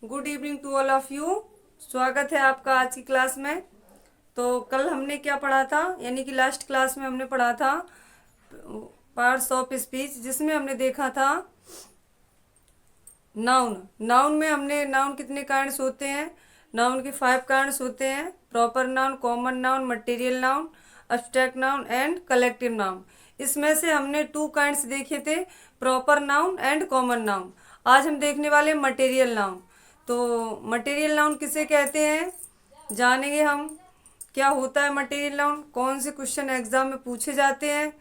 Good evening to all of you. स्वागत है आपका आज की क्लास में। तो कल हमने क्या पढ़ा था, यानी कि लास्ट क्लास में हमने पढ़ा था पार्ट्स ऑफ स्पीच, जिसमें हमने देखा था नाउन। नाउन में हमने नाउन कितने काइंड्स होते हैं, नाउन के 5 काइंड्स होते हैं: proper noun, common noun, material noun, abstract noun and collective noun. इसमें से हमने 2 काइंड्स देखे थे, proper noun and common noun. आज हम देखने वाले हैं मटेरियल नाउन। तो मटेरियल नाउन किसे कहते हैं जानेंगे हम। क्या होता है मटेरियल नाउन, कौन से क्वेश्चन एग्जाम में पूछे जाते हैं।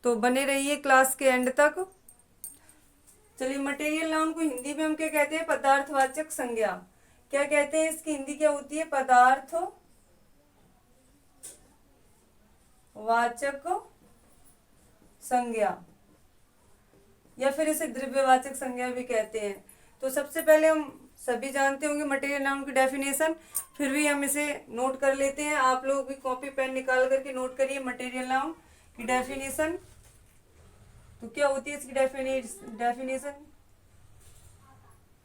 तो बने रहिए क्लास के एंड तक। चलिए, मटेरियल नाउन को हिंदी में हम क्या कहते हैं? पदार्थवाचक संज्ञा। क्या कहते हैं इसकी हिंदी क्या होती है? पदार्थवाचक संज्ञा, या फिर इसे द्रव्यवाचक संज्ञा भी कहते हैं। तो सबसे पहले हम सभी जानते होंगे मटेरियल नाउन की डेफिनेशन, फिर भी हम इसे नोट कर लेते हैं। आप लोग भी कॉपी पेन निकाल करके नोट करिए मटेरियल नाउन की डेफिनेशन। तो क्या होती है इसकी definition?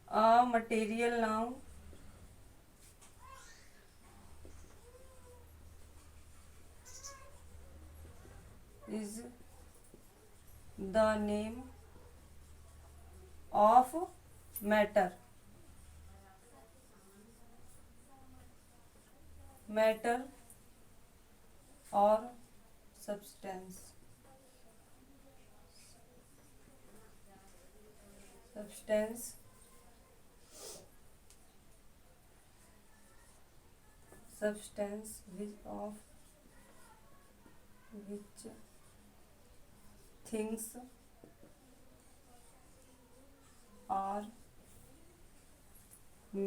A material noun is the name of matter और substance which things are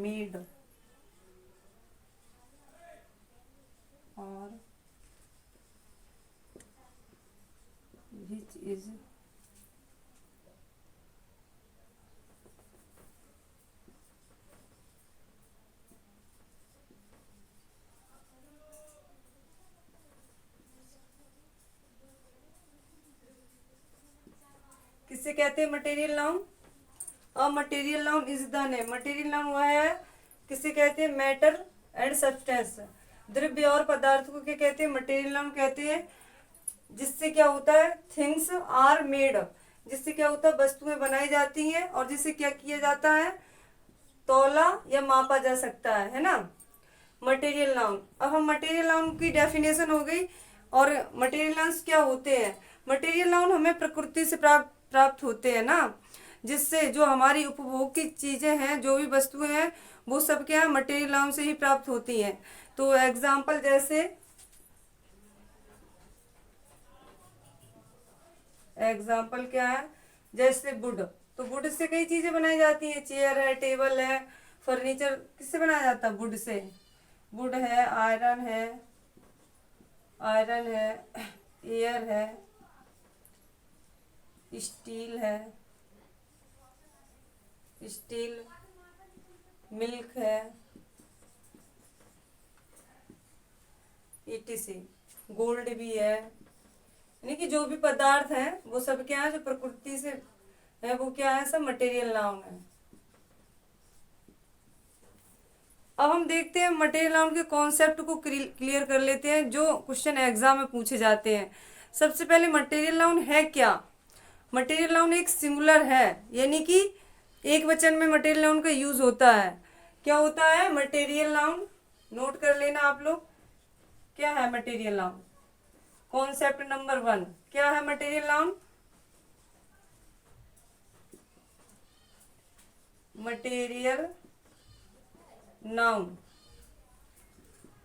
made or which is किसे कहते हैं material noun? A material noun is the name, material noun वह है किसे कहते हैं? मैटर एंड सब्सटेंस, द्रव्य और पदार्थ को क्या कहते हैं? मटेरियल नाउन कहते हैं। जिससे क्या होता है? थिंग्स आर मेड, जिससे क्या होता है? वस्तुएं बनाई जाती हैं, और जिससे क्या किया जाता है? तौला या मापा जा सकता है ना, मटेरियल नाउन। अब हम मटेरियल नाउन की डेफिनेशन हो गई। और मटेरियल नाउन्स क्या होते हैं? मटेरियल नाउन हमें प्रकृति से प्राप्त होते हैं ना, जिससे जो हमारी उपभोग की चीजें हैं, जो भी वस्तुएं हैं, वो सब क्या है? मटेरियल नाउन से ही प्राप्त होती हैं। तो एग्जाम्पल क्या है? जैसे वुड, तो वुड से कई चीजें बनाई जाती हैं, चेयर है, टेबल है, फर्नीचर किससे बनाया जाता है? Would say. वुड है, आयरन है, एयर है, स्टील, मिल्क है, ईटीसी, गोल्ड भी है। यानी कि जो भी पदार्थ हैं वो सब क्या है? जो प्रकृति से है वो क्या है? सब मटेरियल नाउन है। अब हम देखते हैं मटेरियल नाउन के कॉन्सेप्ट को क्लियर कर लेते हैं, जो क्वेश्चन एग्जाम में पूछे जाते हैं। सबसे पहले मटेरियल नाउन है क्या? मटेरियल नाउन एक सिंगुलर है, यानी कि एक वचन में मटेरियल नाउन का यूज होता है। क्या होता है मटेरियल नाउन? नोट कर लेना आप लोग। क्या है मटेरियल नाउन? कॉन्सेप्ट नंबर 1, क्या है material noun? Material noun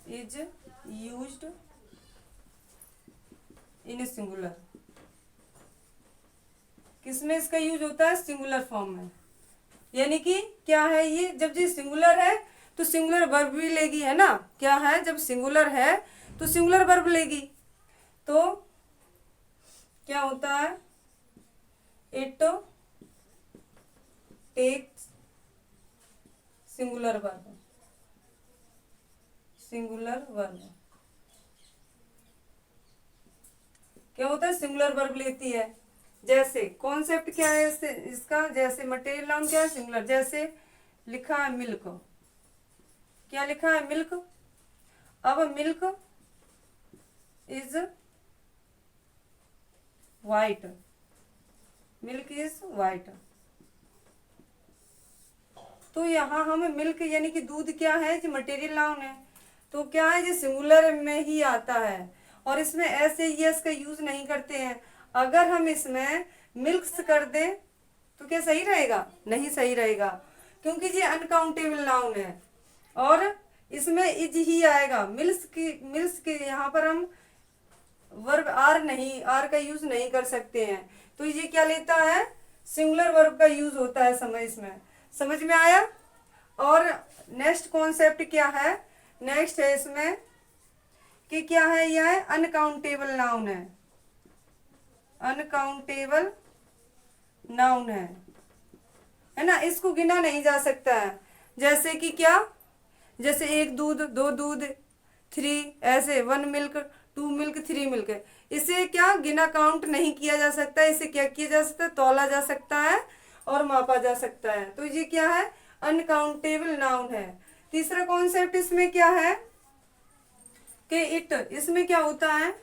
is used in singular. किसमें इसका यूज होता है? सिंगुलर फॉर्म में। यानी कि क्या है ये? जब ये सिंगुलर है तो सिंगुलर वर्ब भी लेगी, है ना? क्या है? जब सिंगुलर है तो सिंगुलर वर्ब लेगी। तो क्या होता है? It takes singular verb. क्या होता है? सिंगुलर वर्ब लेती है। जैसे कॉन्सेप्ट क्या है इसका? जैसे मटेरियल नाउन क्या है? सिंगुलर। जैसे लिखा है मिल्क। क्या लिखा है? मिल्क। अब milk is white, milk is white. तो यहाँ हम मिल्क यानी कि दूध क्या है जी, मटेरियल नाउन है, तो क्या है जी सिंगुलर में ही आता है और इसमें ऐसे यस का यूज नहीं करते हैं। अगर हम इसमें मिल्क्स कर दें तो क्या सही रहेगा? नहीं सही रहेगा, क्योंकि ये अनकाउंटेबल नाउन है और इसमें इज ही आएगा। मिल्स की यहाँ पर हम वर्ब आर का यूज नहीं कर सकते हैं, तो ये क्या लेता है? सिंगुलर वर्ब का यूज होता है समय इसमें। समझ में आया? और नेक्स्ट कॉन्सेप्ट क्या है? नेक्स्ट है इसमें कि क्या है, यह है अनकाउंटेबल नाउन है। अनकाउंटेबल नाउन है ना, इसको गिना नहीं जा सकता है। जैसे कि क्या, जैसे 1 दूध, 2 दूध, 3 ऐसे, 1 मिल्क, 2 मिल्क, 3 मिल्क, इसे क्या गिना काउंट नहीं किया जा सकता। इसे क्या किया जा सकता है? तौला जा सकता है और मापा जा सकता है। तो ये क्या है? अनकाउंटेबल नाउन है। तीसरा कॉन्सेप्ट इसमें क्या है कि इट, इसमें क्या होता है?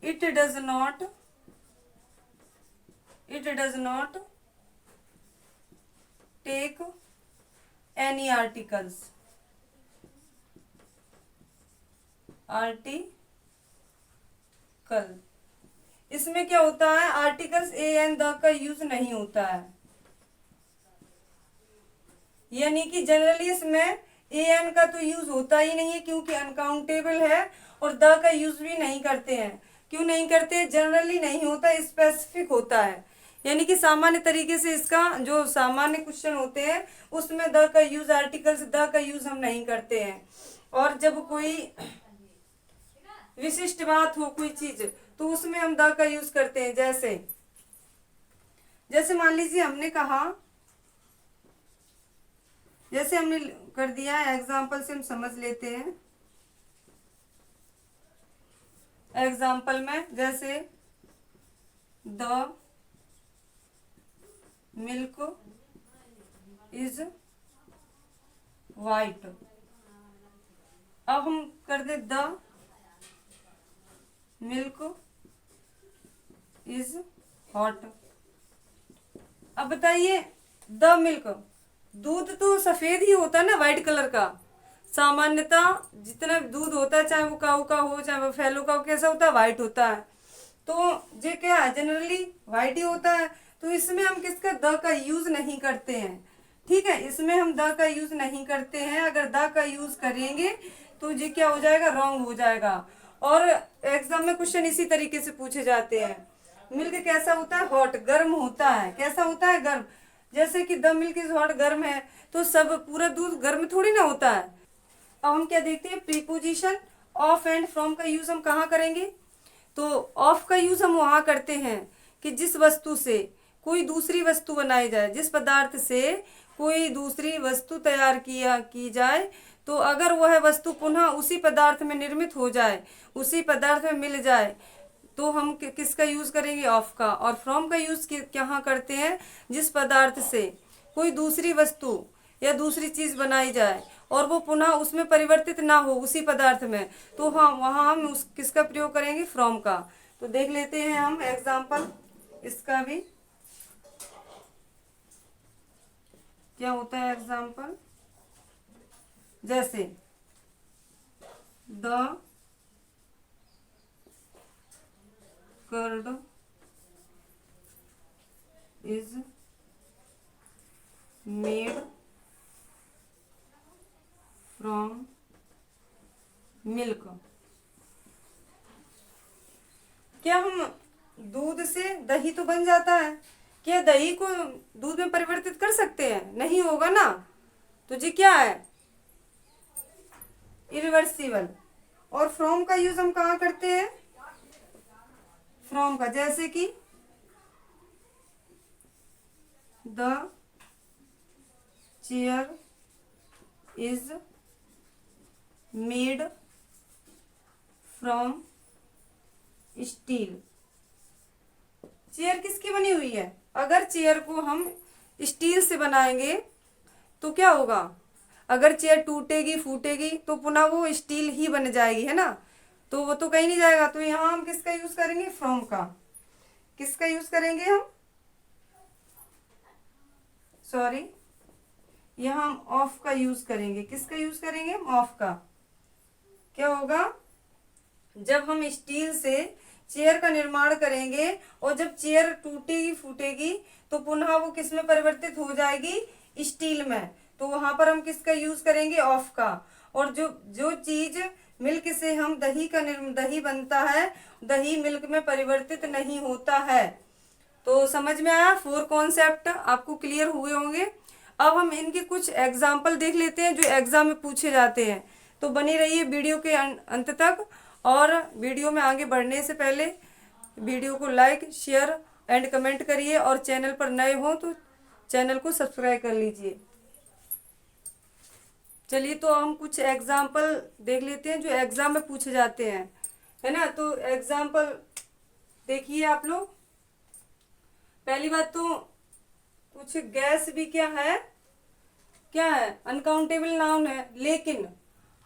It does not take any article. इसमें क्या होता है? आर्टिकल्स ए एंड द का यूज नहीं होता है, यानी कि जनरली इसमें ए एन का तो यूज होता ही नहीं है क्योंकि अनकाउंटेबल है, और द का यूज भी नहीं करते हैं। क्यों नहीं करते? जनरली नहीं होता, स्पेसिफिक होता है। यानी कि सामान्य तरीके से इसका जो सामान्य क्वेश्चन होते हैं उसमें द का यूज, आर्टिकल्स द का यूज हम नहीं करते हैं। और जब कोई विशिष्ट बात हो कोई चीज तो उसमें हम द का यूज करते हैं। जैसे मान लीजिए हमने कहा, जैसे हमने कर दिया है, एग्जाम्पल से हम समझ लेते हैं। एग्जाम्पल में जैसे द मिल्क इज वाइट। अब हम कर दे द मिल्क इज हॉट। अब बताइए, द मिल्क, दूध तो सफेद ही होता है ना, व्हाइट कलर का। सामान्यतः जितना दूध होता है, चाहे वो काऊ का हो चाहे वो फैलो का हो, कैसा होता है? व्हाइट होता है। तो ये क्या है? जनरली व्हाइट ही होता है। तो इसमें हम किसका? द का यूज नहीं करते हैं। ठीक है, इसमें हम द का यूज नहीं करते हैं। अगर द का यूज करेंगे तो ये क्या हो जाएगा? रॉन्ग हो जाएगा। और एग्जाम में क्वेश्चन इसी तरीके से पूछे जाते हैं। मिल्क कैसा होता है? हॉट, गर्म होता है। कैसा होता है? गर्म। जैसे कि द मिल्क इज हॉट, गर्म है, तो सब पूरा दूध गर्म थोड़ी ना होता है। अब हम क्या देखते हैं? प्रीपोजिशन ऑफ एंड फ्रॉम का यूज हम कहाँ करेंगे? तो ऑफ का यूज हम वहां करते हैं कि जिस वस्तु से कोई दूसरी वस्तु बनाई जाए, जिस पदार्थ से कोई दूसरी वस्तु तैयार की जाए, तो अगर वह वस्तु पुनः उसी पदार्थ में निर्मित हो जाए, उसी पदार्थ में मिल जाए, तो हम किसका यूज करेंगे? ऑफ का। और फ्रॉम का यूज कहाँ करते हैं? जिस पदार्थ से कोई दूसरी वस्तु या दूसरी चीज बनाई जाए और वो पुनः उसमें परिवर्तित ना हो उसी पदार्थ में, तो हम वहां हम किसका प्रयोग करेंगे? फ्रॉम का। तो देख लेते हैं हम एग्जाम्पल इसका भी क्या होता है। एग्जाम्पल जैसे the curd is made from milk. क्या हम दूध से दही तो बन जाता है, क्या दही को दूध में परिवर्तित कर सकते हैं? नहीं होगा ना। तो जी क्या है? इरिवर्सिबल। और फ्रॉम का यूज हम कहाँ करते हैं? फ्रॉम का, जैसे कि the chair is made from steel. Chair किसकी बनी हुई है? अगर चेयर को हम स्टील से बनाएंगे तो क्या होगा, अगर चेयर टूटेगी फूटेगी तो पुनः वो स्टील ही बन जाएगी, है ना, तो वो तो कहीं नहीं जाएगा। तो यहाँ हम किसका यूज करेंगे, फ्रॉम का। किसका यूज करेंगे हम, सॉरी, यहाँ हम ऑफ का यूज करेंगे। किसका यूज करेंगे, हम ऑफ का। क्या होगा, जब हम स्टील से चेयर का निर्माण करेंगे और जब चेयर टूटेगी फूटेगी तो पुनः वो किस में परिवर्तित हो जाएगी, स्टील में। तो वहां पर हम किसका यूज करेंगे, ऑफ का। और जो जो चीज मिल्क से हम दही बनता है, दही मिल्क में परिवर्तित नहीं होता है। तो समझ में आया, 4 कॉन्सेप्ट आपको क्लियर हुए होंगे। अब हम इनके कुछ एग्जाम्पल देख लेते हैं जो एग्जाम में पूछे जाते हैं। तो बनी रहिए वीडियो के अंत तक। और वीडियो में आगे बढ़ने से पहले वीडियो को लाइक शेयर एंड कमेंट करिए, और चैनल पर नए हो तो चैनल को सब्सक्राइब कर लीजिए। चलिए, तो हम कुछ एग्जाम्पल देख लेते हैं जो एग्जाम में पूछे जाते हैं, है ना। तो एग्जाम्पल देखिए आप लोग। पहली बात तो कुछ गैस भी क्या है, अनकाउंटेबल नाउन है, लेकिन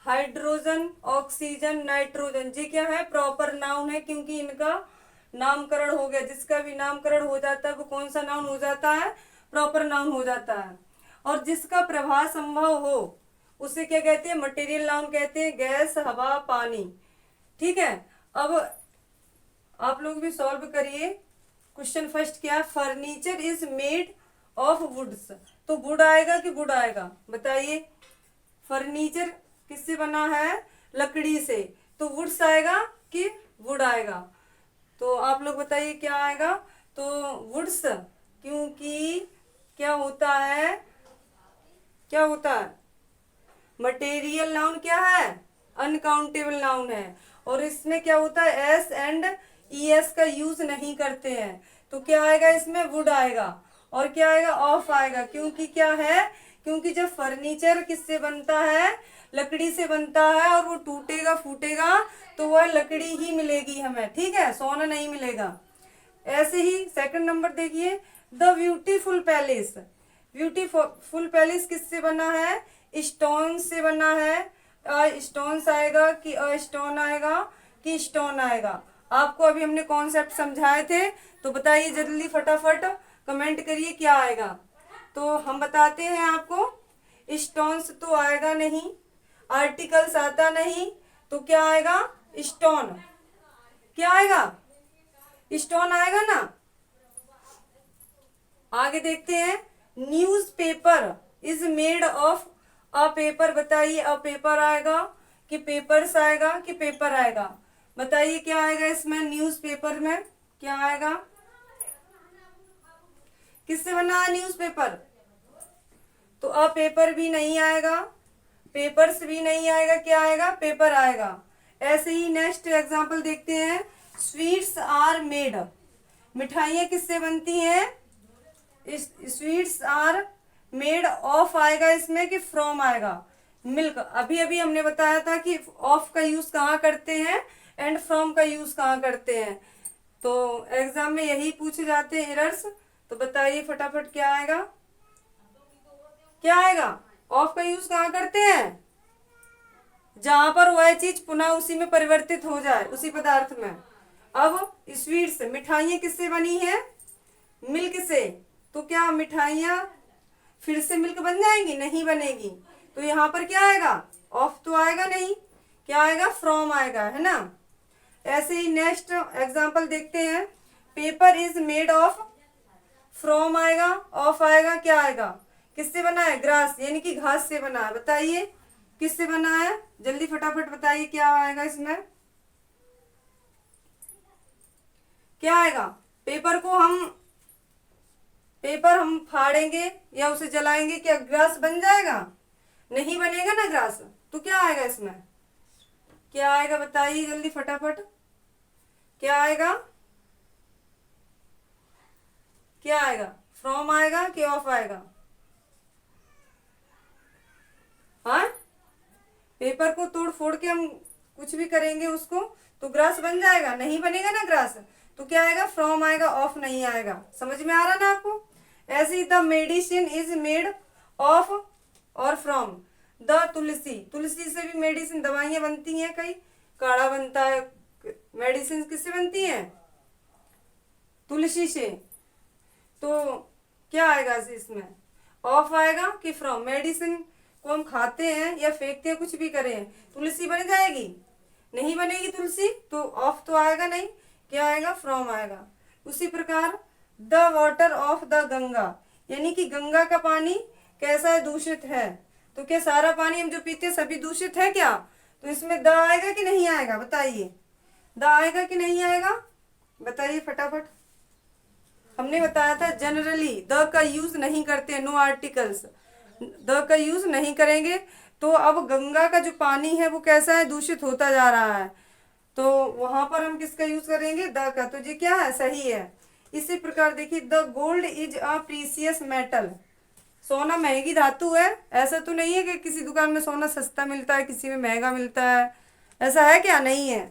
हाइड्रोजन, ऑक्सीजन, नाइट्रोजन ये क्या है, प्रॉपर नाउन है, क्योंकि इनका नामकरण हो गया। जिसका भी नामकरण हो जाता है वो कौन सा नाउन हो जाता है, प्रॉपर नाउन हो जाता है। और जिसका प्रवाह संभव हो उसे क्या कहते हैं, मटेरियल नाउन कहते हैं, गैस, हवा, पानी। ठीक है, अब आप लोग भी सॉल्व करिए। क्वेश्चन फर्स्ट क्या है, furniture is made of woods. तो वुड आएगा कि वुड आएगा, बताइए। फर्नीचर किससे बना है, लकड़ी से, तो वुड्स आएगा कि वुड आएगा। तो आप लोग बताइए क्या आएगा, तो वुड्स, क्योंकि क्या होता है, मटेरियल नाउन क्या है, अनकाउंटेबल नाउन है। और इसमें क्या होता है, एस एंड ई एस का यूज नहीं करते हैं। तो क्या आएगा इसमें, वुड आएगा। और क्या आएगा, ऑफ आएगा, क्योंकि क्या है, क्योंकि जब फर्नीचर किससे बनता है, लकड़ी से बनता है, और वो टूटेगा फूटेगा तो वह लकड़ी ही मिलेगी हमें, ठीक है, सोना नहीं मिलेगा। ऐसे ही सेकंड नंबर देखिए, the beautiful palace. Beautiful palace किससे बना है, स्टोन से बना है। स्टोन्स आएगा कि स्टोन आएगा कि स्टोन आएगा। आपको अभी हमने कॉन्सेप्ट समझाए थे, तो बताइए जल्दी फटाफट कमेंट करिए क्या आएगा। तो हम बताते हैं आपको, स्टोन्स तो आएगा नहीं, आर्टिकल्स आता नहीं, तो क्या आएगा, स्टोन। क्या आएगा, स्टोन आएगा ना। आगे देखते हैं, newspaper is made of a paper. बताइए, अ पेपर आएगा कि पेपर्स आएगा कि पेपर आएगा, बताइए क्या आएगा इसमें, न्यूज़पेपर में क्या आएगा, किससे बना है न्यूज़पेपर। तो अ पेपर भी नहीं आएगा, पेपर्स भी नहीं आएगा, क्या आएगा, पेपर आएगा। ऐसे ही नेक्स्ट एग्जांपल देखते हैं, स्वीट्स आर मेड। मिठाइयाँ किससे बनती हैं, स्वीट्स आर मेड ऑफ आएगा इसमें कि फ्रॉम आएगा, मिल्क। अभी अभी हमने बताया था कि ऑफ का यूज कहाँ करते हैं एंड फ्रॉम का यूज कहाँ करते हैं। तो एग्जाम में यही पूछे जाते हैं एरर्स। तो बताइए फटाफट क्या आएगा, क्या आएगा, ऑफ का यूज कहाँ करते हैं, जहां पर वह चीज पुनः उसी में परिवर्तित हो जाए, उसी पदार्थ में। अब स्वीट्स, मिठाइयाँ किससे बनी है, मिल्क से, तो क्या मिठाइयाँ फिर से मिल्क बन जाएंगी, नहीं बनेगी। तो यहाँ पर क्या आएगा, ऑफ तो आएगा नहीं, क्या आएगा, फ्रॉम आएगा, है ना। ऐसे ही नेक्स्ट एग्जांपल देखते हैं, paper is made of, from आएगा, ऑफ आएगा, क्या आएगा, किससे बना है, ग्रास यानी कि घास से बना है। बताइए किससे बना है, जल्दी फटाफट बताइए क्या आएगा इसमें, क्या आएगा। पेपर हम फाड़ेंगे या उसे जलाएंगे, क्या ग्रास बन जाएगा, नहीं बनेगा ना ग्रास। तो क्या आएगा इसमें, क्या आएगा, बताइए जल्दी फटाफट क्या आएगा, क्या आएगा, फ्रॉम आएगा कि ऑफ आएगा। हाँ, पेपर को तोड़ फोड़ के हम कुछ भी करेंगे उसको तो ग्रास बन जाएगा, नहीं बनेगा ना ग्रास। तो क्या आएगा, फ्रॉम आएगा, ऑफ नहीं आएगा। समझ में आ रहा ना आपको। ऐसे ही the medicine is made of और फ्रॉम द तुलसी, तुलसी से भी मेडिसिन दवाइयाँ बनती हैं, कई काढ़ा बनता है, मेडिसिन किससे बनती हैं? तुलसी से। तो क्या आएगा इसमें? ऑफ आएगा कि फ्रॉम? मेडिसिन को हम खाते हैं या फेंकते हैं, कुछ भी करें, तुलसी बन जाएगी? नहीं बनेगी तुलसी, तो ऑफ तो आएगा नहीं, क्या आएगा? फ्रॉम आएगा। उसी प्रकार the water of the Ganga, यानी कि गंगा का पानी कैसा है? दूषित है। तो क्या सारा पानी हम जो पीते हैं सभी दूषित है क्या? तो इसमें द आएगा कि नहीं आएगा? बताइए, द आएगा कि नहीं आएगा? बताइए फटाफट। हमने बताया था जनरली द का यूज नहीं करते, नो आर्टिकल्स, द का यूज नहीं करेंगे। तो अब गंगा का जो पानी है वो कैसा है? दूषित होता जा रहा है, तो वहां पर हम किसका यूज करेंगे? द का। तो ये क्या है? सही है। इसी प्रकार देखिए, the gold is a precious metal, सोना महंगी धातु है। ऐसा तो नहीं है कि किसी दुकान में सोना सस्ता मिलता है, किसी में महंगा मिलता है, ऐसा है क्या? नहीं है।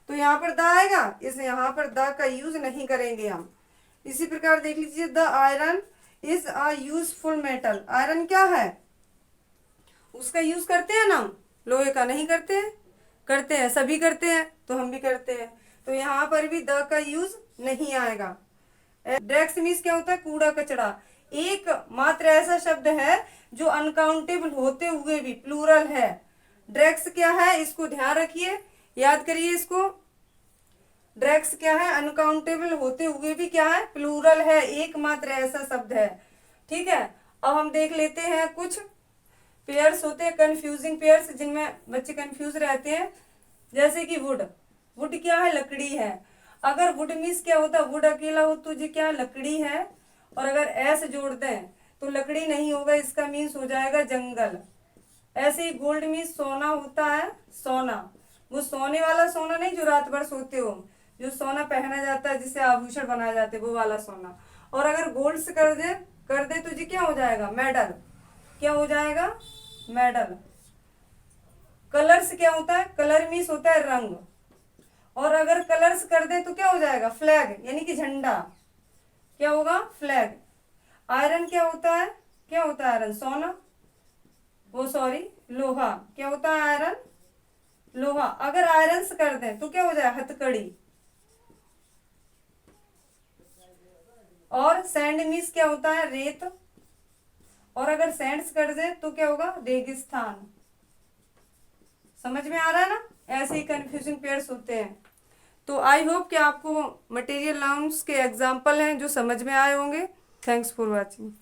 तो यहाँ पर द आएगा, इस यहाँ पर द का यूज नहीं करेंगे हम। इसी प्रकार देख लीजिए, the iron is a useful metal, iron क्या है? उसका यूज करते हैं ना, लोहे का नहीं करते हैं? करते हैं, सभी करते हैं, तो हम भी करते हैं। तो यहाँ पर भी द का यूज नहीं आएगा। ड्रैग्स मीन्स क्या होता है? कूड़ा कचड़ा। एक मात्र ऐसा शब्द है जो अनकाउंटेबल होते हुए भी प्लूरल है। ड्रैग्स क्या है? इसको ध्यान रखिए, याद करिए इसको। ड्रैग्स क्या है? अनकाउंटेबल होते हुए भी क्या है? प्लूरल है, एकमात्र ऐसा शब्द है। ठीक है, अब हम देख लेते हैं कुछ पेयर्स होते हैं, कंफ्यूजिंग पेयर्स, जिनमें बच्चे कंफ्यूज रहते हैं। जैसे कि वुड, वुड क्या है? लकड़ी है। अगर वुड मीन्स क्या होता है? वुड अकेला हो तो ये क्या? लकड़ी है। और अगर ऐसे जोड़ दें तो लकड़ी नहीं होगा, इसका मीन्स हो जाएगा जंगल। ऐसे ही गोल्ड मीन्स सोना होता है, सोना, वो सोने वाला सोना नहीं जो रात भर सोते हो, जो सोना पहना जाता है जिससे आभूषण बनाए जाते हैं, वो वाला सोना। और अगर गोल्ड से कर दे तो ये क्या हो जाएगा? मेडल। क्या हो जाएगा? मेडल। कलर्स क्या होता है? कलर मीन्स होता है रंग, और अगर कलर्स कर दे तो क्या हो जाएगा? फ्लैग, यानी कि झंडा। क्या होगा? फ्लैग। आयरन क्या होता है? क्या होता है आयरन? सोना, वो सॉरी लोहा। क्या होता है आयरन? लोहा। अगर आयरन्स कर दें तो क्या हो जाए? हथकड़ी। और सैंड मीन्स क्या होता है? रेत, और अगर सैंड्स कर दे तो क्या होगा? रेगिस्तान। समझ में आ रहा है ना? ऐसे ही कंफ्यूजिंग पेयर्स होते हैं। तो आई होप कि आपको मटेरियल नाउन्स के एग्जाम्पल हैं जो समझ में आए होंगे। Thanks for watching.